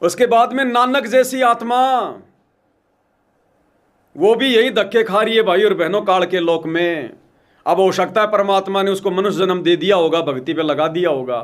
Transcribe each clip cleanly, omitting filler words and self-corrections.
उसके बाद में नानक जैसी आत्मा, वो भी यही धक्के खा रही है भाई और बहनों काल के लोक में। अब हो सकता है परमात्मा ने उसको मनुष्य जन्म दे दिया होगा, भक्ति पे लगा दिया होगा।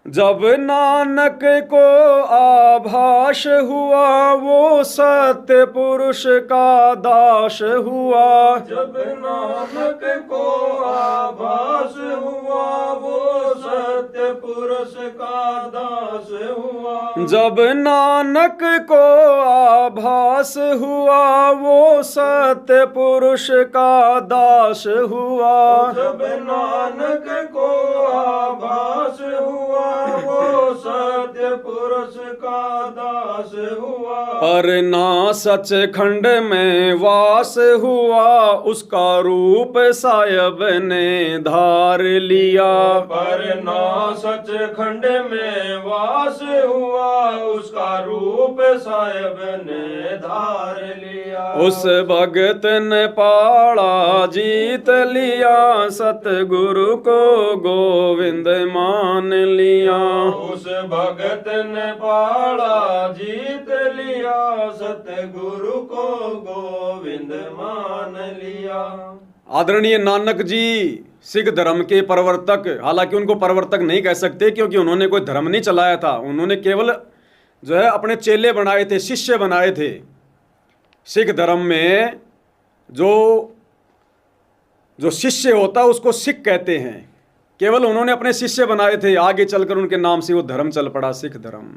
जब नानक को आभास हुआ वो सत्य पुरुष का दास हुआ। जब नानक को आभास हुआ वो सत्य पुरुष का दास हुआ। जब नानक को आभास हुआ वो सत्य पुरुष का दास हुआ। जब नानक को आभास हुआ वो सत्य पुरुष का दास हुआ। पर ना सच खंड में वास हुआ उसका रूप सायब ने धार लिया। पर ना सच खंड में वास हुआ उसका रूप साहेब ने धार लिया। उस भगत ने पाड़ा जीत लिया सतगुरु को गोविंद मान लिया। उस भगत ने पाड़ा जीत लिया सतगुरु को गोविंद मान लिया। आदरणीय नानक जी सिख धर्म के प्रवर्तक, हालांकि उनको प्रवर्तक नहीं कह सकते क्योंकि उन्होंने कोई धर्म नहीं चलाया था, उन्होंने केवल जो है अपने चेले बनाए थे, शिष्य बनाए थे। सिख धर्म में जो शिष्य होता है उसको सिख कहते हैं। केवल उन्होंने अपने शिष्य बनाए थे, आगे चलकर उनके नाम से वो धर्म चल पड़ा, सिख धर्म।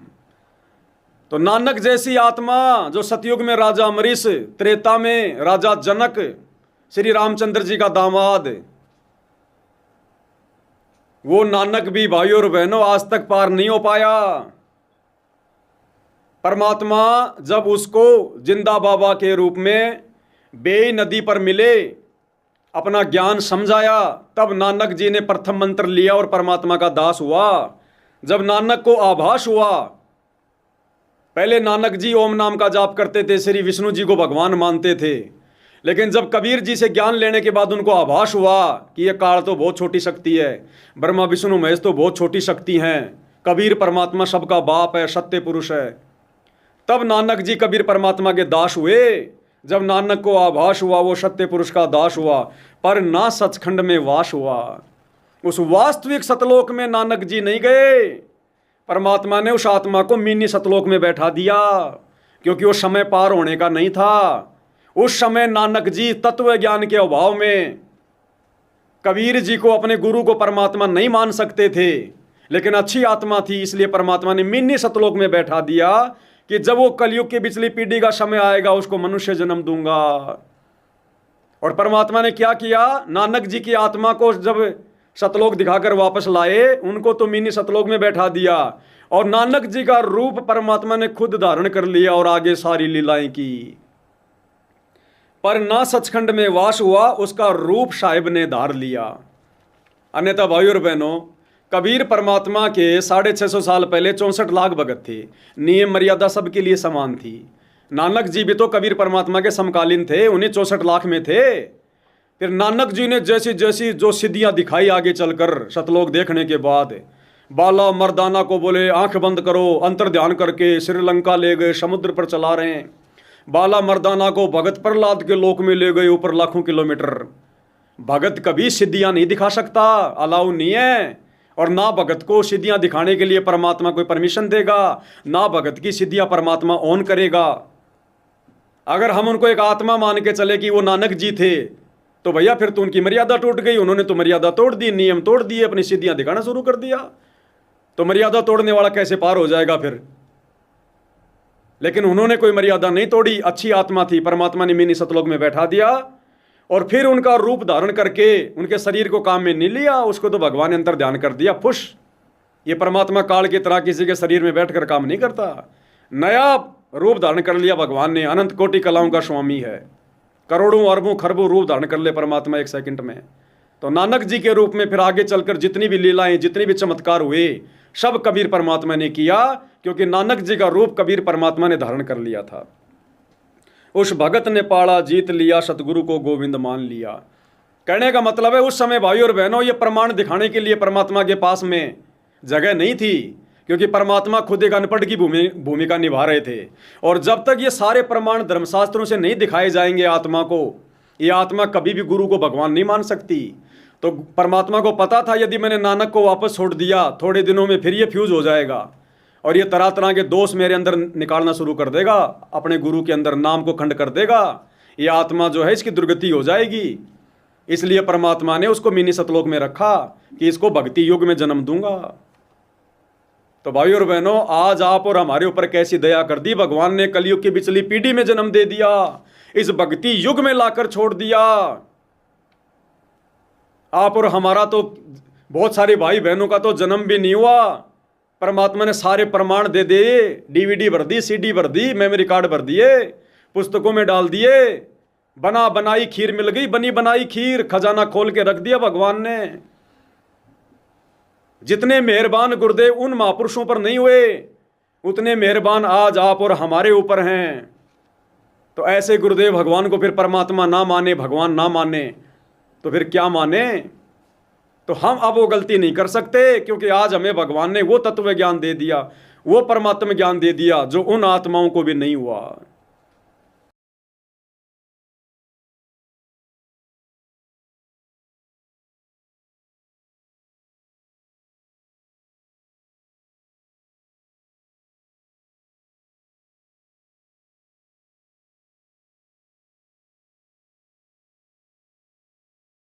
तो नानक जैसी आत्मा जो सतयुग में राजा अमरीश, त्रेता में राजा जनक, श्री रामचंद्र जी का दामाद, वो नानक भी भाइयों और बहनों आज तक पार नहीं हो पाया। परमात्मा जब उसको जिंदा बाबा के रूप में बेई नदी पर मिले, अपना ज्ञान समझाया, तब नानक जी ने प्रथम मंत्र लिया और परमात्मा का दास हुआ। जब नानक को आभास हुआ, पहले नानक जी ओम नाम का जाप करते थे, श्री विष्णु जी को भगवान मानते थे, लेकिन जब कबीर जी से ज्ञान लेने के बाद उनको आभास हुआ कि यह काल तो बहुत छोटी शक्ति है, ब्रह्मा विष्णु महेश तो बहुत छोटी शक्ति हैं, कबीर परमात्मा सबका बाप है, सत्य पुरुष है, तब नानक जी कबीर परमात्मा के दास हुए। जब नानक को आभास हुआ वो सत्य पुरुष का दास हुआ, पर ना सचखंड में वास हुआ। उस वास्तविक सतलोक में नानक जी नहीं गए। परमात्मा ने उस आत्मा को मिनी सतलोक में बैठा दिया, क्योंकि वो समय पार होने का नहीं था। उस समय नानक जी तत्व ज्ञान के अभाव में कबीर जी को, अपने गुरु को परमात्मा नहीं मान सकते थे, लेकिन अच्छी आत्मा थी, इसलिए परमात्मा ने मिनी सतलोक में बैठा दिया कि जब वो कलयुग की पिछली पीढ़ी का समय आएगा उसको मनुष्य जन्म दूंगा। और परमात्मा ने क्या किया, नानक जी की आत्मा को जब सतलोक दिखाकर वापस लाए, उनको तो मिनी सतलोक में बैठा दिया और नानक जी का रूप परमात्मा ने खुद धारण कर लिया और आगे सारी लीलाएं की। पर ना सचखंड में वास हुआ उसका रूप साहिब ने धार लिया। अन्यथा भाइयों और बहनों, कबीर परमात्मा के 650 साल पहले 64 लाख भगत थे, नियम मर्यादा सबके लिए समान थी। नानक जी भी तो कबीर परमात्मा के समकालीन थे, उन्हें 64 लाख में थे। फिर नानक जी ने जैसी जैसी जो सिद्धियां दिखाई आगे चलकर सतलोक देखने के बाद, बाला मर्दाना को बोले आंख बंद करो, अंतर ध्यान करके श्रीलंका ले गए, समुद्र पर चला रहे हैं। बाला मर्दाना को भगत प्रहलाद के लोक में ले गए, ऊपर लाखों किलोमीटर। भगत कभी सिद्धियां नहीं दिखा सकता, अलाउ नहीं है। और ना भगत को सिद्धियां दिखाने के लिए परमात्मा कोई परमिशन देगा, ना भगत की सिद्धियां परमात्मा ऑन करेगा। अगर हम उनको एक आत्मा मान के चले कि वो नानक जी थे, तो भैया फिर तो उनकी मर्यादा टूट गई। उन्होंने तो मर्यादा तोड़ दी, नियम तोड़ दिए, अपनी सिद्धियां दिखाना शुरू कर दिया, तो मर्यादा तोड़ने वाला कैसे पार हो जाएगा फिर। लेकिन उन्होंने कोई मर्यादा नहीं तोड़ी, अच्छी आत्मा थी, परमात्मा ने मिनी सतलोक में बैठा दिया और फिर उनका रूप धारण करके उनके शरीर को काम में नहीं लिया, उसको तो भगवान ने अंतर ध्यान कर दिया, फुश। ये परमात्मा काल की तरह किसी के शरीर में बैठकर काम नहीं करता। नया रूप धारण कर लिया भगवान ने, अनंत कोटि कलाओं का स्वामी है, करोड़ों अरबों खरबों रूप धारण कर ले परमात्मा एक सेकंड में। तो नानक जी के रूप में फिर आगे चलकर जितनी भी लीलाएं, जितने भी चमत्कार हुए, सब कबीर परमात्मा ने किया, क्योंकि नानक जी का रूप कबीर परमात्मा ने धारण कर लिया था। उस भगत ने पाड़ा जीत लिया, सतगुरु को गोविंद मान लिया। कहने का मतलब है उस समय भाइयों और बहनों, ये प्रमाण दिखाने के लिए परमात्मा के पास में जगह नहीं थी, क्योंकि परमात्मा खुद एक अनपढ़ की भूमिका निभा रहे थे। और जब तक ये सारे प्रमाण धर्मशास्त्रों से नहीं दिखाए जाएंगे आत्मा को, ये आत्मा कभी भी गुरु को भगवान नहीं मान सकती। तो परमात्मा को पता था यदि मैंने नानक को वापस छोड़ दिया थोड़े दिनों में फिर ये फ्यूज हो जाएगा और ये तरह तरह के दोष मेरे अंदर निकालना शुरू कर देगा, अपने गुरु के अंदर नाम को खंड कर देगा, ये आत्मा जो है इसकी दुर्गति हो जाएगी। इसलिए परमात्मा ने उसको मिनी सतलोक में रखा कि इसको भक्ति युग में जन्म दूंगा। तो भाई और बहनों, आज आप और हमारे ऊपर कैसी दया कर दी, भगवान ने कलयुग की पिछली पीढ़ी में जन्म दे दिया, इस भक्ति युग में लाकर छोड़ दिया। आप और हमारा तो बहुत सारे भाई बहनों का तो जन्म भी नहीं हुआ, परमात्मा ने सारे प्रमाण दे दिए, डीवीडी भर दी, सीडी भर दी, मेमोरी कार्ड भर दिए, पुस्तकों में डाल दिए, बना बनाई खीर मिल गई, बनी बनाई खीर, खजाना खोल के रख दिया भगवान ने। जितने मेहरबान गुरुदेव उन महापुरुषों पर नहीं हुए, उतने मेहरबान आज आप और हमारे ऊपर हैं। तो ऐसे गुरुदेव भगवान को फिर परमात्मा ना माने, भगवान ना माने, तो फिर क्या माने? तो हम अब वो गलती नहीं कर सकते, क्योंकि आज हमें भगवान ने वो तत्व ज्ञान दे दिया, वो परमात्मा ज्ञान दे दिया जो उन आत्माओं को भी नहीं हुआ।